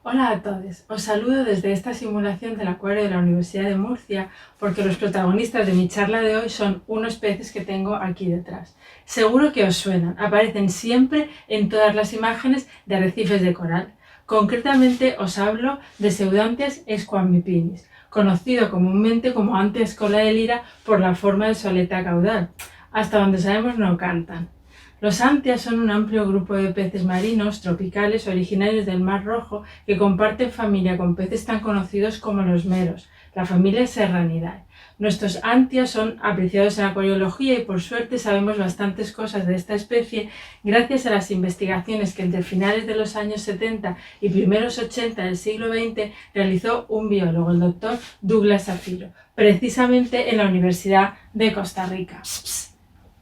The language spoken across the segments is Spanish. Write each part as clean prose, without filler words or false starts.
Hola a todos, os saludo desde esta simulación del acuario de la Universidad de Murcia porque los protagonistas de mi charla de hoy son unos peces que tengo aquí detrás. Seguro que os suenan, aparecen siempre en todas las imágenes de arrecifes de coral. Concretamente os hablo de Pseudantias squamipinis, conocido comúnmente como Antias cola de lira por la forma de su aleta caudal. Hasta donde sabemos no cantan. Los antias son un amplio grupo de peces marinos tropicales originarios del Mar Rojo que comparten familia con peces tan conocidos como los meros, la familia Serranidae. Nuestros antias son apreciados en acuariología y por suerte sabemos bastantes cosas de esta especie gracias a las investigaciones que entre finales de los años 70 y primeros 80 del siglo XX realizó un biólogo, el doctor Douglas Zafiro, precisamente en la Universidad de Costa Rica.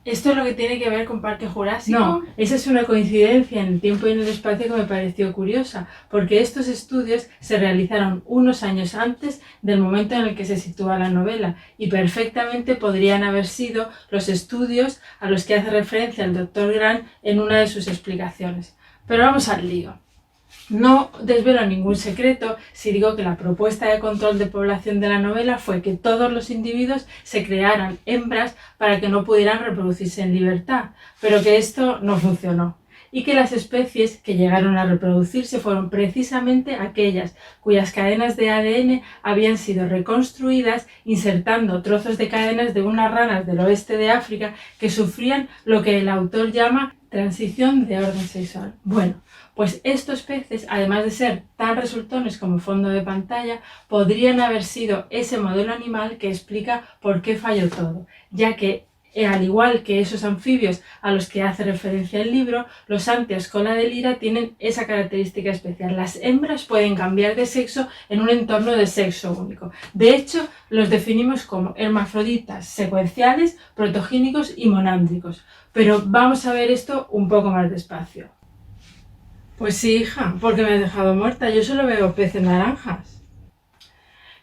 ¿Esto es lo que tiene que ver con Parque Jurásico? No, esa es una coincidencia en el tiempo y en el espacio que me pareció curiosa, porque estos estudios se realizaron unos años antes del momento en el que se sitúa la novela y perfectamente podrían haber sido los estudios a los que hace referencia el Dr. Grant en una de sus explicaciones. Pero vamos al lío. No desvelo ningún secreto si digo que la propuesta de control de población de la novela fue que todos los individuos se crearan hembras para que no pudieran reproducirse en libertad, pero que esto no funcionó, y que las especies que llegaron a reproducirse fueron precisamente aquellas cuyas cadenas de ADN habían sido reconstruidas insertando trozos de cadenas de unas ranas del oeste de África que sufrían lo que el autor llama transición de orden sexual. Bueno, pues estos peces, además de ser tan resultones como fondo de pantalla, podrían haber sido ese modelo animal que explica por qué falló todo, ya que al igual que esos anfibios a los que hace referencia el libro, los antias cola de lira tienen esa característica especial. Las hembras pueden cambiar de sexo en un entorno de sexo único. De hecho, los definimos como hermafroditas secuenciales, protogínicos y monándricos. Pero vamos a ver esto un poco más despacio. Pues sí, hija, porque me has dejado muerta. Yo solo veo peces naranjas.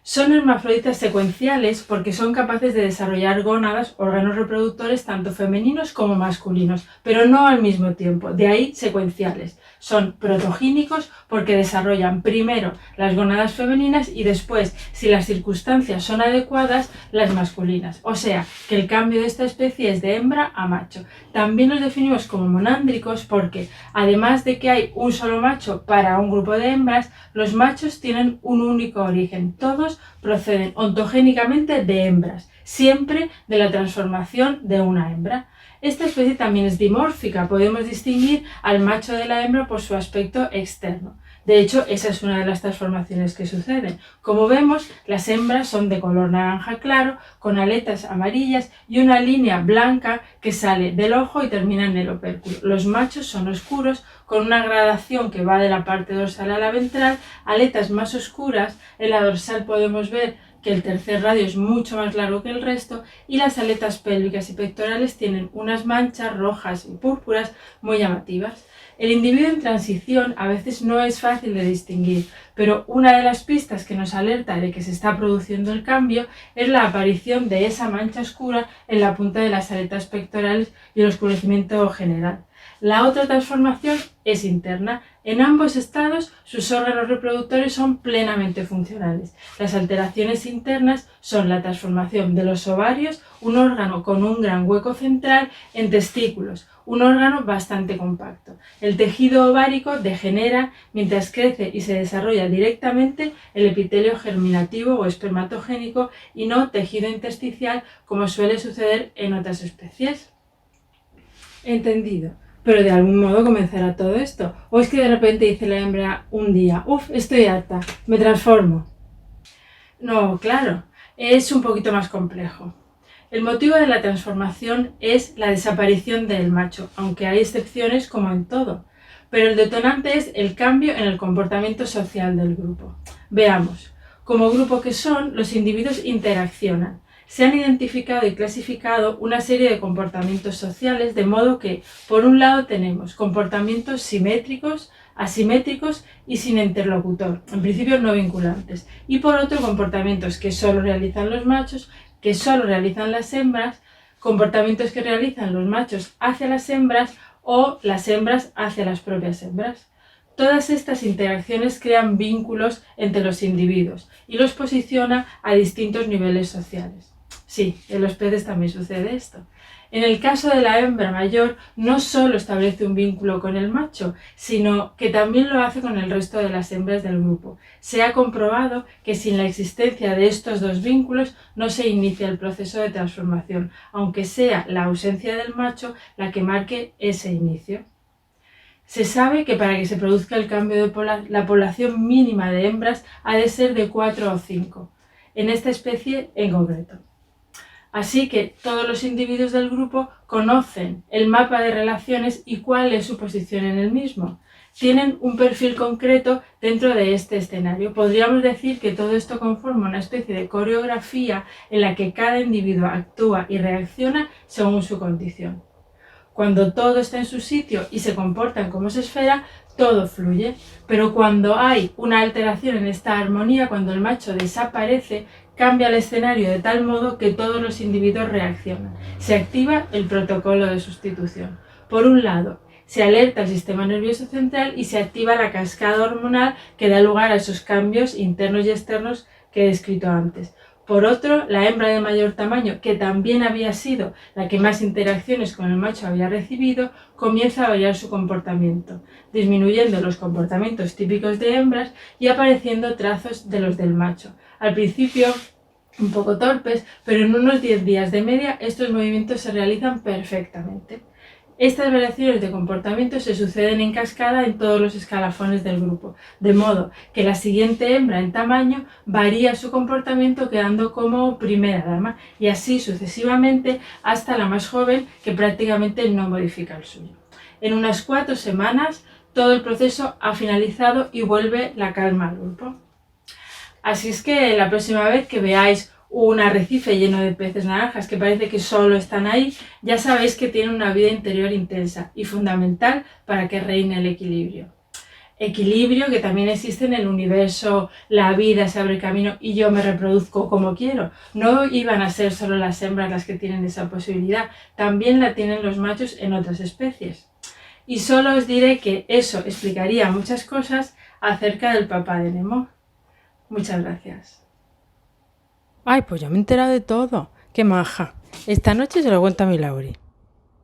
Son hermafroditas secuenciales porque son capaces de desarrollar gónadas, órganos reproductores tanto femeninos como masculinos, pero no al mismo tiempo, de ahí secuenciales. Son protogínicos porque desarrollan primero las gónadas femeninas y después, si las circunstancias son adecuadas, las masculinas. O sea, que el cambio de esta especie es de hembra a macho. También los definimos como monándricos porque, además de que hay un solo macho para un grupo de hembras, los machos tienen un único origen. Todos proceden ontogénicamente de hembras, siempre de la transformación de una hembra. Esta especie también es dimórfica, podemos distinguir al macho de la hembra por su aspecto externo. De hecho, esa es una de las transformaciones que suceden. Como vemos, las hembras son de color naranja claro, con aletas amarillas y una línea blanca que sale del ojo y termina en el opérculo. Los machos son oscuros, con una gradación que va de la parte dorsal a la ventral, aletas más oscuras. En la dorsal podemos ver que el tercer radio es mucho más largo que el resto y las aletas pélvicas y pectorales tienen unas manchas rojas y púrpuras muy llamativas. El individuo en transición a veces no es fácil de distinguir, pero una de las pistas que nos alerta de que se está produciendo el cambio es la aparición de esa mancha oscura en la punta de las aletas pectorales y el oscurecimiento general. La otra transformación es interna. En ambos estados, sus órganos reproductores son plenamente funcionales. Las alteraciones internas son la transformación de los ovarios, un órgano con un gran hueco central, en testículos, un órgano bastante compacto. El tejido ovárico degenera mientras crece y se desarrolla directamente el epitelio germinativo o espermatogénico y no tejido intersticial como suele suceder en otras especies. Entendido. Pero de algún modo comenzará todo esto. ¿O es que de repente dice la hembra un día, estoy harta, me transformo? No, claro, es un poquito más complejo. El motivo de la transformación es la desaparición del macho, aunque hay excepciones como en todo. Pero el detonante es el cambio en el comportamiento social del grupo. Veamos. Como grupo que son, los individuos interaccionan. Se han identificado y clasificado una serie de comportamientos sociales, de modo que, por un lado, tenemos comportamientos simétricos, asimétricos y sin interlocutor, en principio no vinculantes, y por otro, comportamientos que solo realizan los machos, que solo realizan las hembras, comportamientos que realizan los machos hacia las hembras o las hembras hacia las propias hembras. Todas estas interacciones crean vínculos entre los individuos y los posiciona a distintos niveles sociales. Sí, en los peces también sucede esto. En el caso de la hembra mayor, no solo establece un vínculo con el macho, sino que también lo hace con el resto de las hembras del grupo. Se ha comprobado que sin la existencia de estos dos vínculos no se inicia el proceso de transformación, aunque sea la ausencia del macho la que marque ese inicio. Se sabe que para que se produzca el cambio de la población mínima de hembras ha de ser de 4 o 5, en esta especie en concreto. Así que todos los individuos del grupo conocen el mapa de relaciones y cuál es su posición en el mismo. Tienen un perfil concreto dentro de este escenario. Podríamos decir que todo esto conforma una especie de coreografía en la que cada individuo actúa y reacciona según su condición. Cuando todo está en su sitio y se comportan como se espera, todo fluye. Pero cuando hay una alteración en esta armonía, cuando el macho desaparece, cambia el escenario de tal modo que todos los individuos reaccionan. Se activa el protocolo de sustitución. Por un lado, se alerta el sistema nervioso central y se activa la cascada hormonal que da lugar a esos cambios internos y externos que he descrito antes. Por otro, la hembra de mayor tamaño, que también había sido la que más interacciones con el macho había recibido, comienza a variar su comportamiento, disminuyendo los comportamientos típicos de hembras y apareciendo trazos de los del macho. Al principio, un poco torpes, pero en unos 10 días de media estos movimientos se realizan perfectamente. Estas variaciones de comportamiento se suceden en cascada en todos los escalafones del grupo, de modo que la siguiente hembra en tamaño varía su comportamiento quedando como primera dama y así sucesivamente hasta la más joven que prácticamente no modifica el suyo. En unas 4 semanas todo el proceso ha finalizado y vuelve la calma al grupo. Así es que la próxima vez que veáis un arrecife lleno de peces naranjas que parece que solo están ahí, ya sabéis que tienen una vida interior intensa y fundamental para que reine el equilibrio. Equilibrio que también existe en el universo, la vida se abre camino y yo me reproduzco como quiero. No iban a ser solo las hembras las que tienen esa posibilidad, también la tienen los machos en otras especies. Y solo os diré que eso explicaría muchas cosas acerca del papá de Nemo. Muchas gracias. Ay, pues ya me he enterado de todo. Qué maja. Esta noche se lo cuento a mi Lauri.